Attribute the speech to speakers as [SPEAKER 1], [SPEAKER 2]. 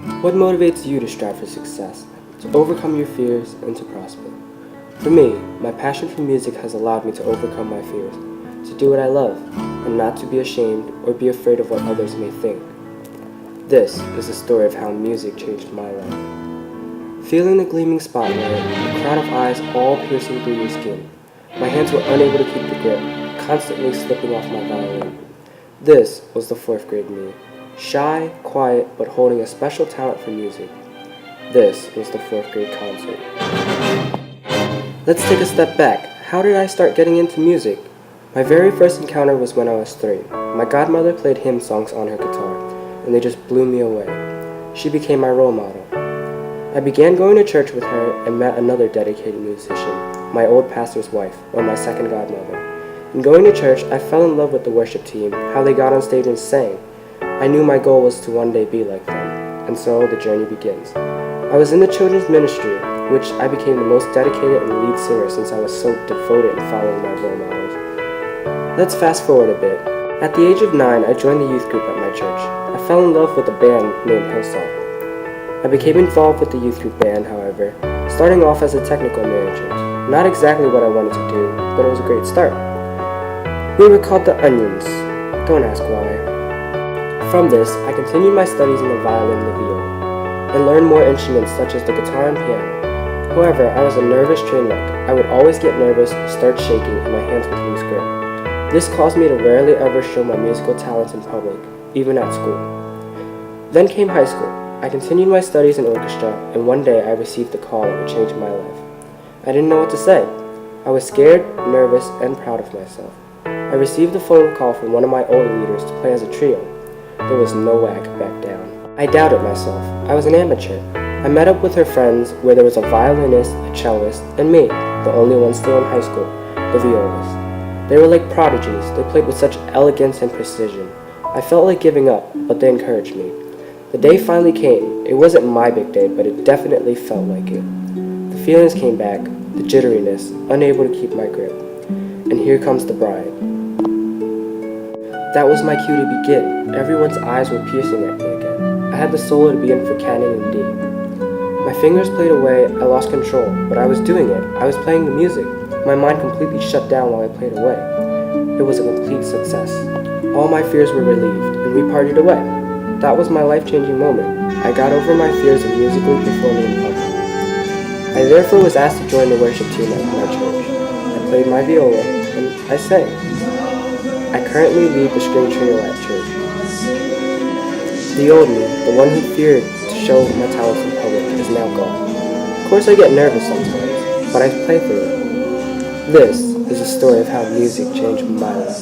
[SPEAKER 1] What motivates you to strive for success, to overcome your fears, and to prosper? For me, my passion for music has allowed me to overcome my fears, to do what I love, and not to be ashamed or be afraid of what others may think. This is the story of how music changed my life. Feeling the gleaming spotlight, a crowd of eyes all piercing through your skin, my hands were unable to keep the grip, constantly slipping off my violin. This was the 4th grade me, shy, quiet, but holding a special talent for music. This was the 4th grade concert. Let's take a step back. How did I start getting into music? My very first encounter was when I was 3. My godmother played hymn songs on her guitar, and they just blew me away. She became my role model. I began going to church with her and met another dedicated musician, my old pastor's wife, or my second godmother. In going to church, I fell in love with the worship team, how they got on stage and sang. I knew my goal was to one day be like them, and so the journey begins. I was in the children's ministry, which I became the most dedicated and lead singer since I was so devoted in following my role models. Let's fast forward a bit. At the age of 9, I joined the youth group at my church. I fell in love with a band named Hillsong. I became involved with the youth group band, however, starting off as a technical manager. Not exactly what I wanted to do, but it was a great start. We were called the Onions. Don't ask why. From this, I continued my studies in the violin and the viola, and learned more instruments such as the guitar and piano. However, I was a nervous train wreck. I would always get nervous, start shaking, and my hands would lose grip. This caused me to rarely ever show my musical talents in public, even at school. Then came high school. I continued my studies in orchestra, and one day I received a call that would change my life. I didn't know what to say. I was scared, nervous, and proud of myself. I received a phone call from one of my old leaders to play as a trio. There was no way I could back down. I doubted myself. I was an amateur. I met up with her friends where there was a violinist, a cellist, and me, the only one still in high school, the violist. They were like prodigies. They played with such elegance and precision. I felt like giving up, but they encouraged me. The day finally came. It wasn't my big day, but it definitely felt like it. The feelings came back, the jitteriness, unable to keep my grip. And here comes the bride. That was my cue to begin. Everyone's eyes were piercing at me again. I had the solo to begin for canon in D. My fingers played away, I lost control, but I was doing it. I was playing the music. My mind completely shut down while I played away. It was a complete success. All my fears were relieved, and we partied away. That was my life-changing moment. I got over my fears of musically performing in public. I therefore was asked to join the worship team at my church. I played my viola, and I sang. I currently lead the string trio at church. The old me, the one who feared to show my talents in public, is now gone. Of course I get nervous sometimes, but I play through it. This is a story of how music changed my life.